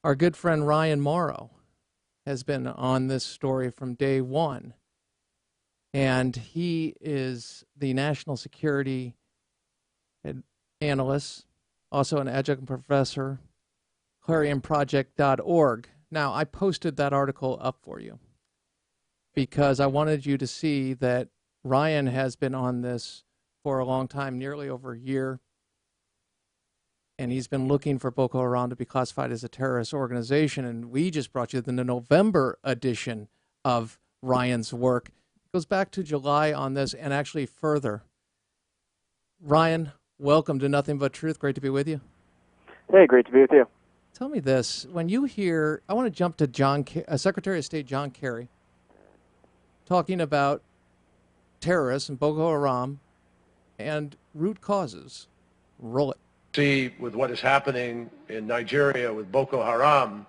Our good friend Ryan Mauro has been on this story from day one, and he is the national security analyst, also an adjunct professor, clarionproject.org. Now, I posted that article up for you because I wanted you to see that Ryan has been on this for a long time, nearly over a year, and he's been looking for Boko Haram to be classified as a terrorist organization. And we just brought you the November edition of Ryan's work. It goes back to July on this and actually further. Ryan, welcome to Nothing But Truth. Great to be with you. Hey, great to be with you. Tell me this. When you hear, I want to jump to Secretary of State John Kerry talking about terrorists and Boko Haram and root causes. Roll it. See with what is happening in Nigeria with Boko Haram,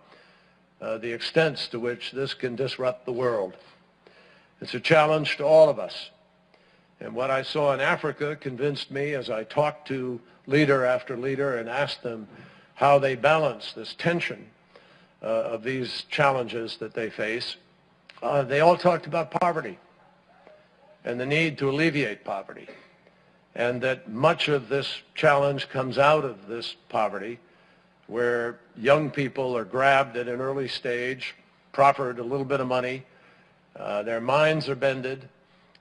the extents to which this can disrupt the world. It's a challenge to all of us. And what I saw in Africa convinced me as I talked to leader after leader and asked them how they balance this tension of these challenges that they face. They all talked about poverty and the need to alleviate poverty, and that much of this challenge comes out of this poverty, where young people are grabbed at an early stage, proffered a little bit of money, their minds are bended,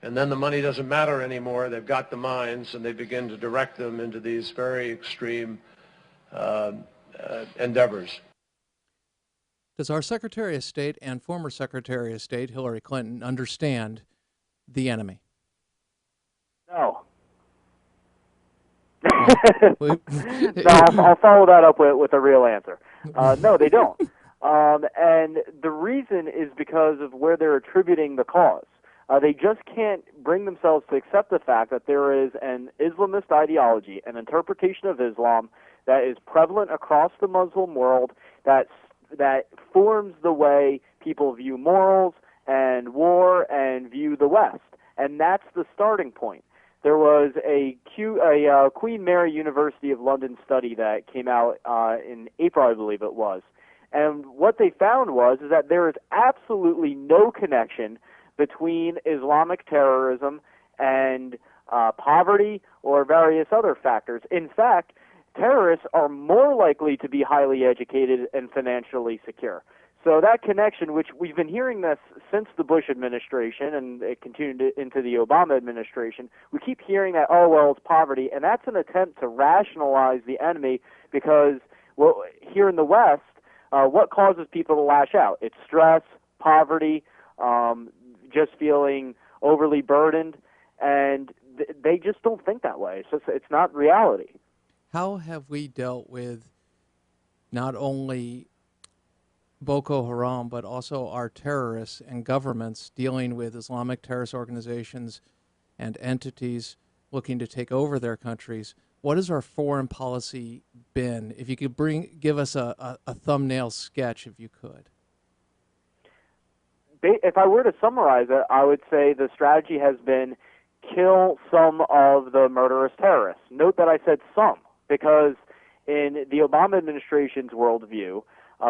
and then the money doesn't matter anymore. They've got the minds, and they begin to direct them into these very extreme endeavors. Does our Secretary of State and former Secretary of State, Hillary Clinton, understand the enemy? No. Well, No, I'll follow that up with a real answer. No, they don't. And the reason is because of where they're attributing the cause. They just can't bring themselves to accept the fact that there is an Islamist ideology, an interpretation of Islam that is prevalent across the Muslim world that forms the way people view morals and war and view the West. And that's the starting point. There was a Queen Mary University of London study that came out in April, I believe it was. And what they found was is that there is absolutely no connection between Islamic terrorism and poverty or various other factors. In fact, terrorists are more likely to be highly educated and financially secure. So that connection, which we've been hearing this since the Bush administration, and it continued into the Obama administration, we keep hearing that, oh, well, it's poverty, and that's an attempt to rationalize the enemy because, well, here in the West, what causes people to lash out? It's stress, poverty, just feeling overly burdened, and they just don't think that way. It's not reality. How have we dealt with not only Boko Haram, but also our terrorists and governments dealing with Islamic terrorist organizations and entities looking to take over their countries? What has our foreign policy been? If you could give us a thumbnail sketch, if you could. If I were to summarize it, I would say the strategy has been kill some of the murderous terrorists. Note that I said some, because in the Obama administration's worldview,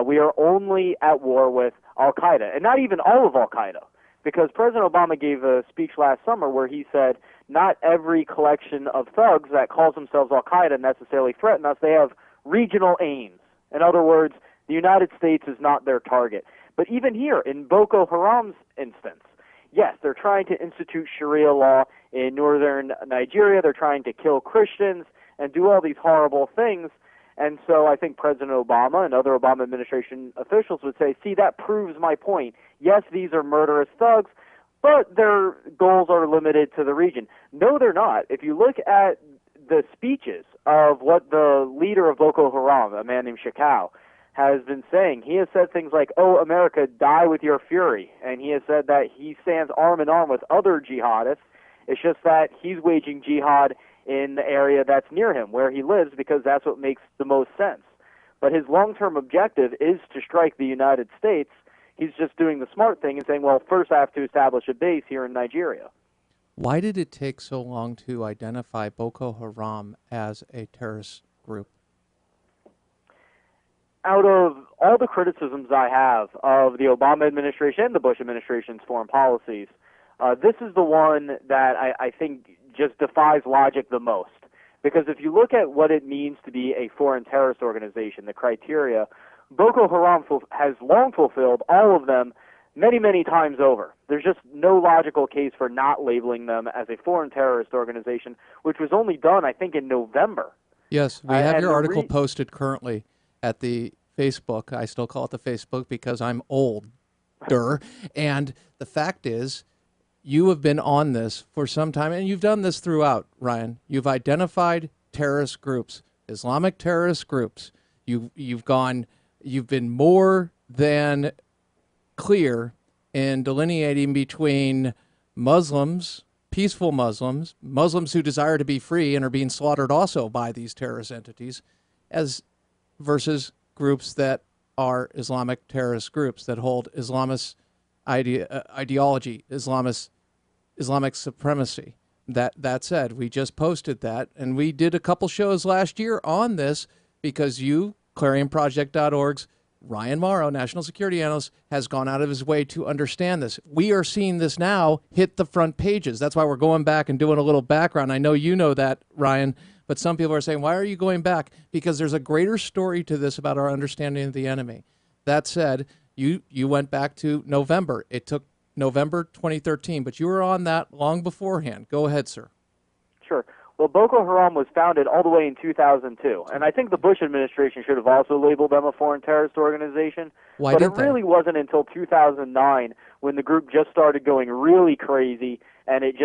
we are only at war with al-Qaeda, and not even all of al-Qaeda, because President Obama gave a speech last summer where he said not every collection of thugs that calls themselves al-Qaeda necessarily threaten us. They have regional aims. In other words, the United States is not their target. But even here, in Boko Haram's instance, yes, they're trying to institute Sharia law in northern Nigeria. They're trying to kill Christians and do all these horrible things. And so I think President Obama and other Obama administration officials would say, see, that proves my point. Yes, these are murderous thugs, but their goals are limited to the region. No, they're not. If you look at the speeches of what the leader of Boko Haram, a man named Shekau, has been saying, he has said things like, oh, America, die with your fury. And he has said that he stands arm in arm with other jihadists. It's just that he's waging jihad in the area that's near him, where he lives, because that's what makes the most sense. But his long-term objective is to strike the United States. He's just doing the smart thing and saying, well, first I have to establish a base here in Nigeria. Why did it take so long to identify Boko Haram as a terrorist group? Out of all the criticisms I have of the Obama administration and the Bush administration's foreign policies, this is the one that I think just defies logic the most. Because if you look at what it means to be a foreign terrorist organization, the criteria, Boko Haram has long fulfilled all of them many, many times over. There's just no logical case for not labeling them as a foreign terrorist organization, which was only done, I think, in November. Yes, we have your article posted currently at the Facebook. I still call it the Facebook because I'm older. And the fact is, you have been on this for some time, and you've done this throughout, Ryan. You've identified terrorist groups, Islamic terrorist groups. You've been more than clear in delineating between Muslims, peaceful Muslims, Muslims who desire to be free and are being slaughtered also by these terrorist entities, as versus groups that are Islamic terrorist groups that hold Islamist ideology, Islamic supremacy. That said, we just posted that, and we did a couple shows last year on this because you, ClarionProject.org's Ryan Mauro, national security analyst, has gone out of his way to understand this. We are seeing this now hit the front pages. That's why we're going back and doing a little background. I know you know that, Ryan, but some people are saying, why are you going back? Because there's a greater story to this about our understanding of the enemy. That said, you went back to November. It took November 2013, but you were on that long beforehand. Go ahead, sir. Sure. Well, Boko Haram was founded all the way in 2002, and I think the Bush administration should have also labeled them a foreign terrorist organization. Why but didn't it really wasn't until 2009 when the group just started going really crazy, and it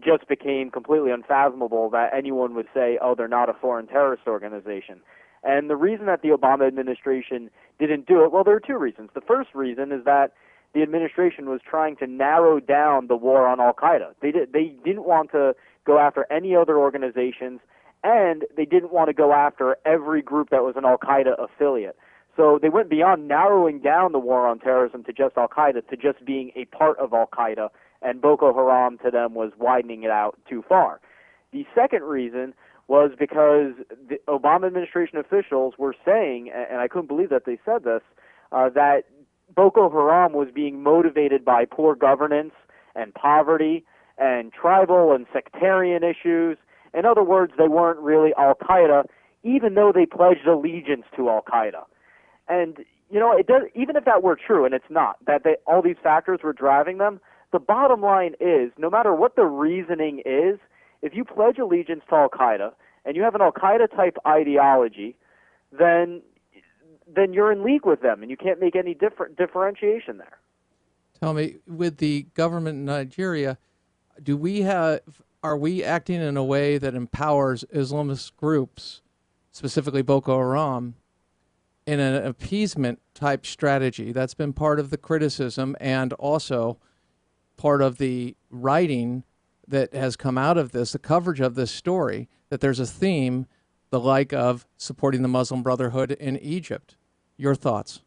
just became completely unfathomable that anyone would say, oh, they're not a foreign terrorist organization. And the reason that the Obama administration didn't do it, well, there are two reasons. The first reason is that the administration was trying to narrow down the war on Al-Qaeda. They didn't want to go after any other organizations, and they didn't want to go after every group that was an Al-Qaeda affiliate. So they went beyond narrowing down the war on terrorism to just Al-Qaeda, to just being a part of Al-Qaeda, and Boko Haram to them was widening it out too far. The second reason was because the Obama administration officials were saying, and I couldn't believe that they said this, that Boko Haram was being motivated by poor governance and poverty and tribal and sectarian issues. In other words, they weren't really Al-Qaeda, even though they pledged allegiance to Al-Qaeda. And, you know, it does, even if that were true, and it's not, that all these factors were driving them, the bottom line is, no matter what the reasoning is, if you pledge allegiance to Al-Qaeda and you have an Al-Qaeda-type ideology, then you're in league with them, and you can't make any differentiation there. Tell me, with the government in Nigeria, are we acting in a way that empowers Islamist groups, specifically Boko Haram, in an appeasement type strategy? That's been part of the criticism and also part of the writing that has come out of this, the coverage of this story, that there's a theme, the like of supporting the Muslim Brotherhood in Egypt. Your thoughts?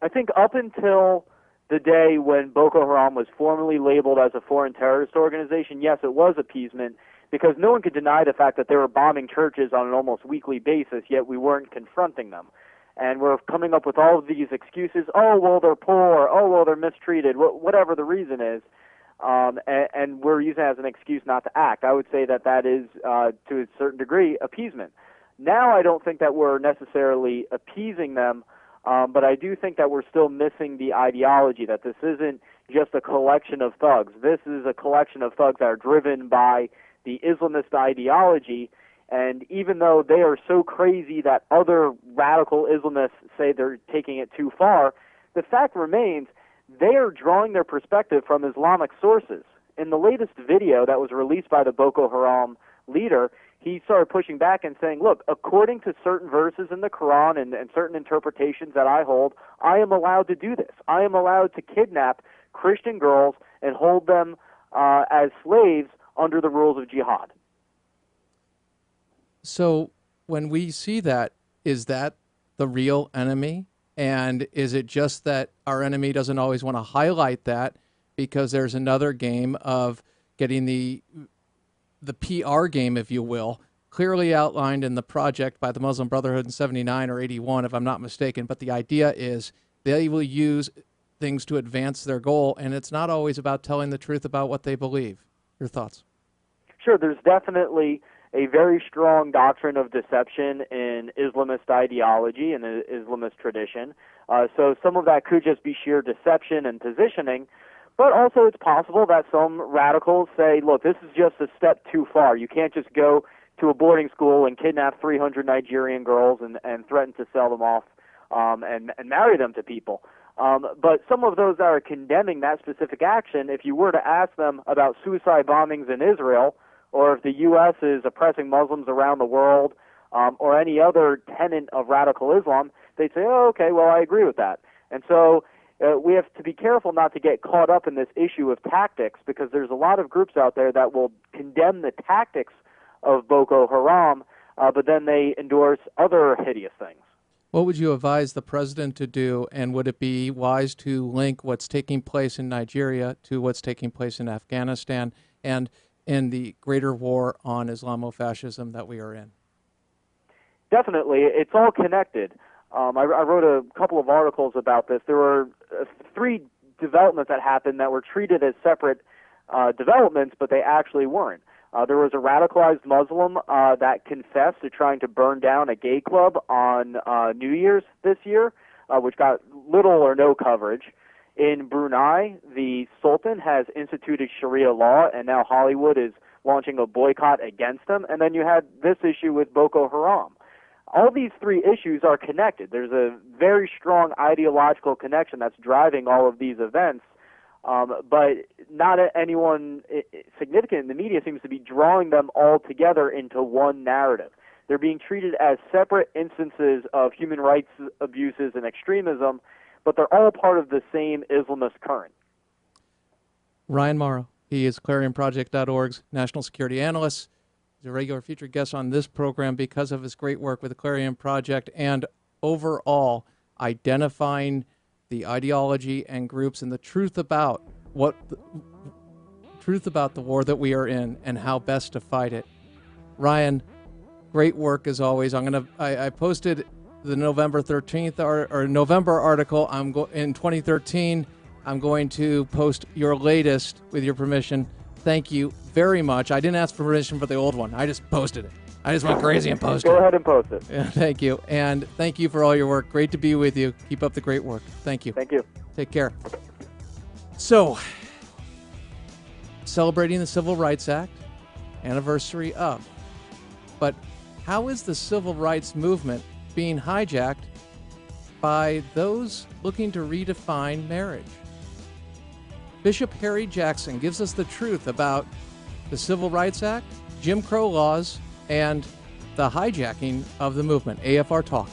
I think up until the day when Boko Haram was formally labeled as a foreign terrorist organization, yes, it was appeasement, because no one could deny the fact that they were bombing churches on an almost weekly basis, yet we weren't confronting them. And we're coming up with all of these excuses, oh, well, they're poor, oh, well, they're mistreated, whatever the reason is, and we're using it as an excuse not to act. I would say that is, to a certain degree, appeasement. Now I don't think that we're necessarily appeasing them, but I do think that we're still missing the ideology, that this isn't just a collection of thugs. This is a collection of thugs that are driven by the Islamist ideology, and even though they are so crazy that other radical Islamists say they're taking it too far, the fact remains they are drawing their perspective from Islamic sources. In the latest video that was released by the Boko Haram leader, he started pushing back and saying, look, according to certain verses in the Quran and certain interpretations that I hold, I am allowed to do this. I am allowed to kidnap Christian girls and hold them as slaves under the rules of jihad. So when we see that, is that the real enemy? And is it just that our enemy doesn't always want to highlight that because there's another game of getting the PR game, if you will, clearly outlined in the project by the Muslim Brotherhood in 79 or 81, if I'm not mistaken. But the idea is they will use things to advance their goal, and it's not always about telling the truth about what they believe. Your thoughts? Sure, there's definitely a very strong doctrine of deception in Islamist ideology and the Islamist tradition. So some of that could just be sheer deception and positioning, but also it's possible that some radicals say, look, this is just a step too far. You can't just go to a boarding school and kidnap 300 Nigerian girls and threaten to sell them off and marry them to people. But some of those that are condemning that specific action, if you were to ask them about suicide bombings in Israel, or if the U.S. is oppressing Muslims around the world, or any other tenet of radical Islam, they'd say, oh, okay, well, I agree with that. And so we have to be careful not to get caught up in this issue of tactics, because there's a lot of groups out there that will condemn the tactics of Boko Haram, but then they endorse other hideous things. What would you advise the president to do, and would it be wise to link what's taking place in Nigeria to what's taking place in Afghanistan and in the greater war on Islamofascism that we are in? Definitely. It's all connected. I wrote a couple of articles about this. There were three developments that happened that were treated as separate developments, but they actually weren't. There was a radicalized Muslim that confessed to trying to burn down a gay club on New Year's this year, which got little or no coverage. In Brunei, the Sultan has instituted Sharia law, and now Hollywood is launching a boycott against them. And then you had this issue with Boko Haram. All these three issues are connected. There's a very strong ideological connection that's driving all of these events. But not anyone significant in the media seems to be drawing them all together into one narrative. They're being treated as separate instances of human rights abuses and extremism, but they're all part of the same Islamist current. Ryan Mauro, he is ClarionProject.org's national security analyst. He's a regular featured guest on this program because of his great work with the Clarion Project and overall identifying the ideology and groups and the truth about the war that we are in and how best to fight it. Ryan, great work as always. I posted the November 13th or November article. In 2013. I'm going to post your latest with your permission. Thank you very much. I didn't ask for permission for the old one. I just posted it. I just went crazy and posted it. Go ahead and post it. Yeah, thank you. And thank you for all your work. Great to be with you. Keep up the great work. Thank you. Thank you. Take care. So, celebrating the Civil Rights Act, anniversary of. But how is the civil rights movement being hijacked by those looking to redefine marriage? Bishop Harry Jackson gives us the truth about the Civil Rights Act, Jim Crow laws, and the hijacking of the movement. AFR Talk.